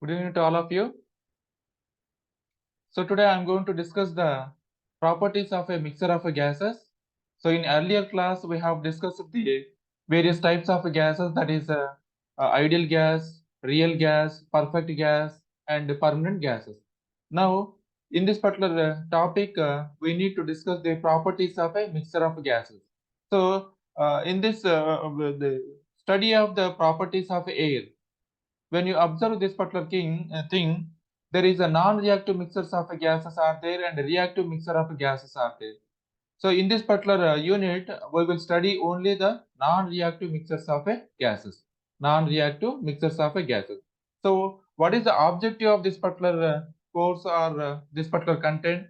Good evening to all of you. So today I am going to discuss the properties of a mixture of gases. So in earlier class we have discussed the various types of gases, that is ideal gas, real gas, perfect gas and permanent gases. Now in this particular topic we need to discuss the properties of a mixture of gases. So in this the study of the properties of air, when you observe this particular thing, there is a non-reactive mixtures of gases are there and reactive mixture of gases are there. So in this particular unit, we will study only the non-reactive mixtures of gases. Non-reactive mixtures of gases. So what is the objective of this particular course or this particular content?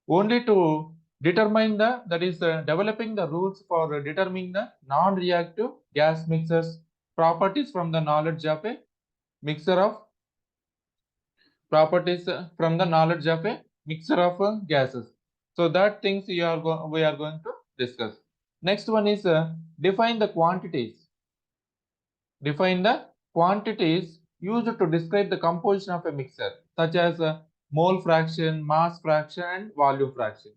Only to determine the, that is developing the rules for determining the non-reactive gas mixtures properties from the knowledge of a mixture of properties from the knowledge of a mixture of gases. So that things we are going to discuss. Next one is define the quantities. Define the quantities used to describe the composition of a mixture, such as mole fraction, mass fraction and volume fraction.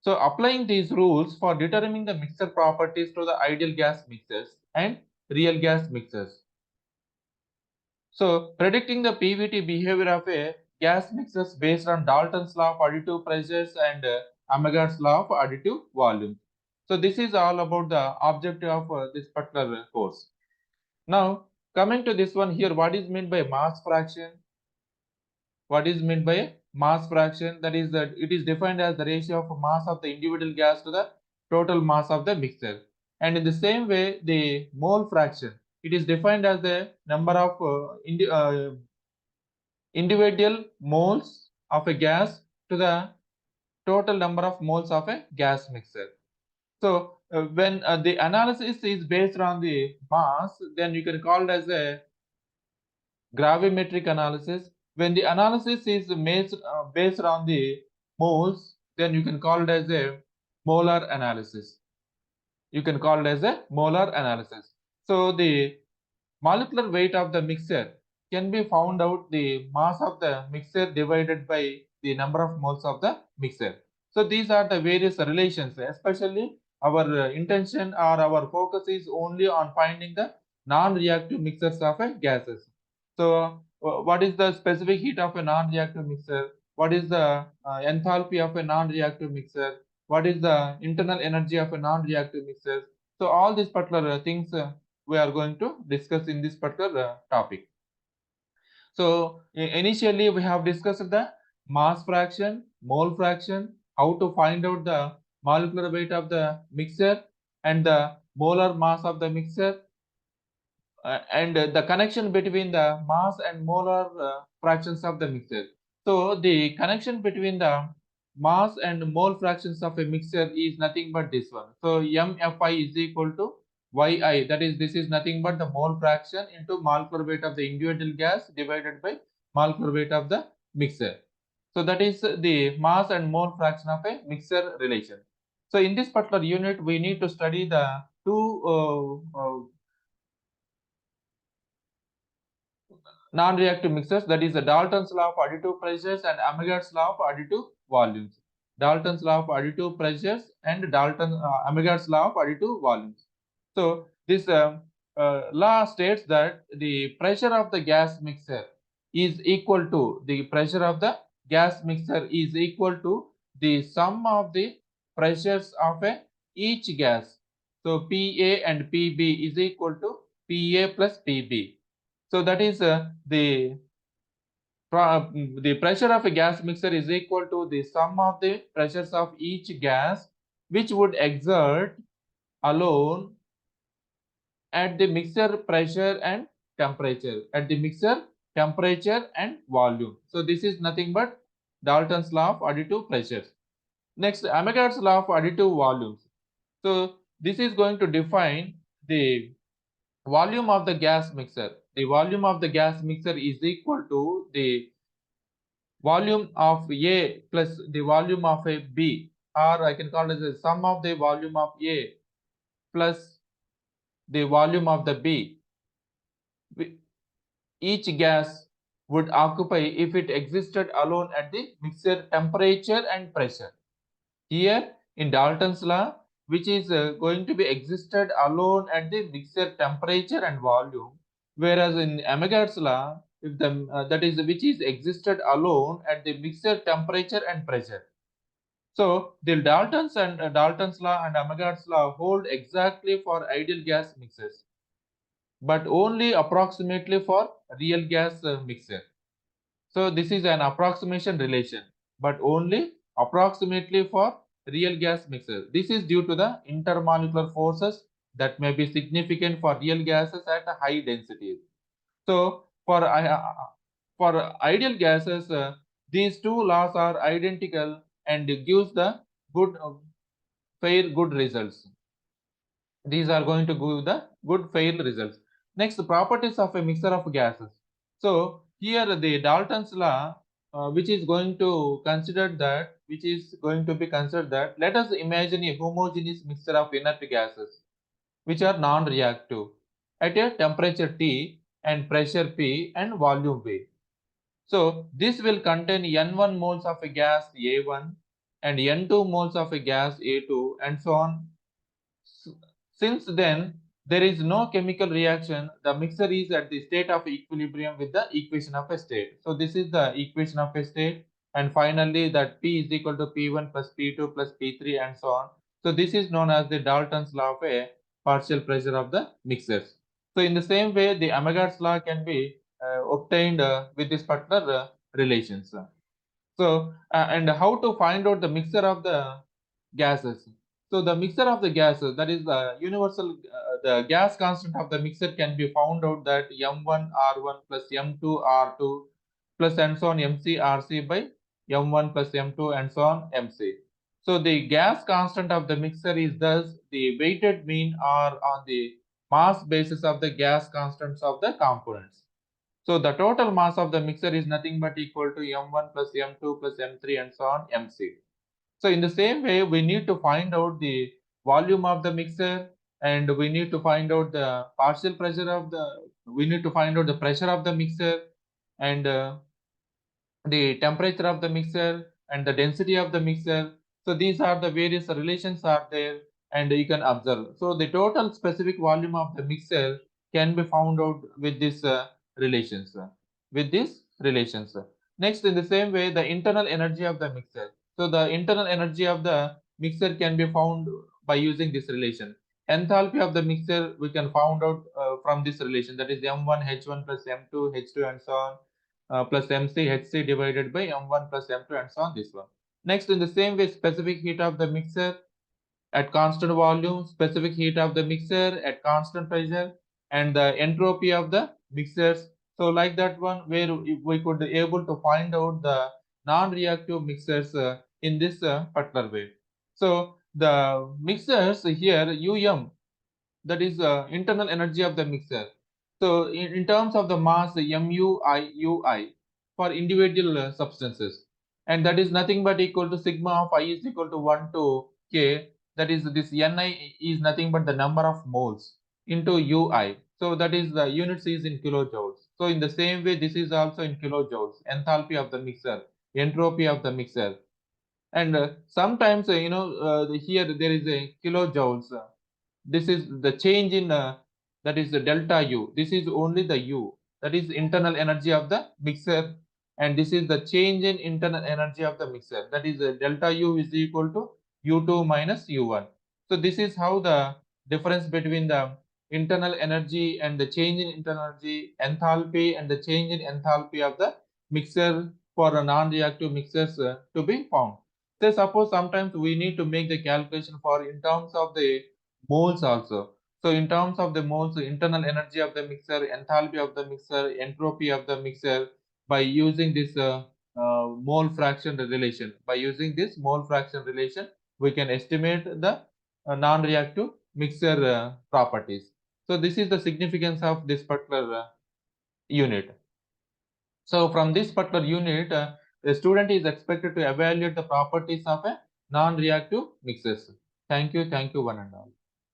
So applying these rules for determining the mixture properties to the ideal gas mixtures and real gas mixtures. So predicting the PVT behavior of a gas mixtures based on Dalton's law of additive pressures and Amagats law of additive volumes. So this is all about the objective of this particular course. Now coming to this one here, what is meant by mass fraction? What is meant by mass fraction? That is that it is defined as the ratio of mass of the individual gas to the total mass of the mixture. And in the same way, the mole fraction, it is defined as the number of individual moles of a gas to the total number of moles of a gas mixture. So when the analysis is based on the mass, then you can call it as a gravimetric analysis. When the analysis is based on the moles, then you can call it as a molar analysis. You can call it as a molar analysis. So the molecular weight of the mixture can be found out the mass of the mixture divided by the number of moles of the mixture. So these are the various relations, especially our intention or our focus is only on finding the non-reactive mixtures of gases. So what is the specific heat of a non-reactive mixture? What is the enthalpy of a non-reactive mixture? What is the internal energy of a non-reactive mixture? So all these particular things we are going to discuss in this particular topic. So initially we have discussed the mass fraction, mole fraction, how to find out the molecular weight of the mixture and the molar mass of the mixture, and the connection between the mass and molar fractions of the mixture. So the connection between the mass and mole fractions of a mixture is nothing but this one. So MFI is equal to YI, that is, this is nothing but the mole fraction into molecular weight of the individual gas divided by molecular weight of the mixture. So that is the mass and mole fraction of a mixture relation. So in this particular unit, we need to study the two non-reactive mixtures, that is the Dalton's law of additive pressures and Amagats law of additive volumes. Dalton's law of additive pressures and Amagats law of additive volumes. So this law states that the pressure of the gas mixture is equal to the sum of the pressures of each gas. So PA and PB is equal to PA plus PB. So that is the pressure of a gas mixture is equal to the sum of the pressures of each gas, which would exert alone at the mixture pressure and temperature, and volume. So this is nothing but Dalton's law of additive pressures. Next, Amagats law of additive volumes. So this is going to define the volume of the gas mixture. The volume of the gas mixture is equal to the volume of A plus the volume of a B, or I can call it the sum of the volume of A plus the volume of the B. Each gas would occupy if it existed alone at the mixture temperature and pressure. Here in Dalton's law, which is going to be existed alone at the mixture temperature and volume, whereas in Amagats law, if the that is which is existed alone at the mixture temperature and pressure. So the Daltons and Dalton's law and Amagats law hold exactly for ideal gas mixes, but only approximately for real gas mixer. So this is an approximation relation, but only approximately for real gas mixer. This is due to the intermolecular forces that may be significant for real gases at high densities. So for ideal gases, these two laws are identical and gives the good fair good results. These are going to give the good fair results. Next, the properties of a mixture of gases. So here the Dalton's law, which is going to be considered that, let us imagine a homogeneous mixture of inert gases which are non-reactive at a temperature T and pressure P and volume V. So this will contain N1 moles of a gas A1 and N2 moles of a gas A2 and so on. Since then, there is no chemical reaction, the mixture is at the state of equilibrium with the equation of a state. So this is the equation of a state, and finally that P is equal to P1 plus P2 plus P3 and so on. So this is known as the Dalton's law of a partial pressure of the mixtures. So in the same way, the Amagats law can be obtained with this particular relations. So, and how to find out the mixture of the gases? So, the mixture of the gases, that is the universal, the gas constant of the mixture can be found out that M1 R1 plus M2 R2 plus and so on MC RC by M1 plus M2 and so on MC. So, the gas constant of the mixture is thus the weighted mean or on the mass basis of the gas constants of the components. So the total mass of the mixture is nothing but equal to M1 plus M2 plus M3 and so on MC. So in the same way, we need to find out the volume of the mixture, and we need to find out the partial pressure of the, we need to find out the pressure of the mixture, and the temperature of the mixer and the density of the mixer. So these are the various relations are there, and you can observe. So the total specific volume of the mixer can be found out with this relations. With these relations. Next, in the same way, the internal energy of the mixer. So the internal energy of the mixer can be found by using this relation. Enthalpy of the mixer we can found out from this relation, that is M1 H1 plus M2 H2 and so on plus MC Hc divided by M1 plus M2 and so on this one. Next, in the same way, specific heat of the mixer at constant volume, specific heat of the mixer at constant pressure, and the entropy of the mixers. So like that one, where we could able to find out the non-reactive mixers in this particular way. So the mixers here that is internal energy of the mixer. So in terms of the mass MUI for individual substances, and that is nothing but equal to sigma of I is equal to 1 to K, that is this Ni is nothing but the number of moles into Ui. So that is the units is in kilojoules. So in the same way, this is also in kilojoules, enthalpy of the mixer, entropy of the mixer. And sometimes here there is a kilojoules. This is the change in that is the delta U. This is only the U, that is internal energy of the mixer, and this is the change in internal energy of the mixer, that is delta U is equal to U2 minus U1. So this is how the difference between the internal energy and the change in internal energy, enthalpy and the change in enthalpy of the mixer for a non-reactive mixers to be found. So suppose sometimes we need to make the calculation for in terms of the moles also. So in terms of the moles, internal energy of the mixer, enthalpy of the mixer, entropy of the mixer, by using this mole fraction relation. By using this mole fraction relation, we can estimate the non-reactive mixer properties. So this is the significance of this particular unit. So from this particular unit, the student is expected to evaluate the properties of a non-reactive mixers. Thank you one and all.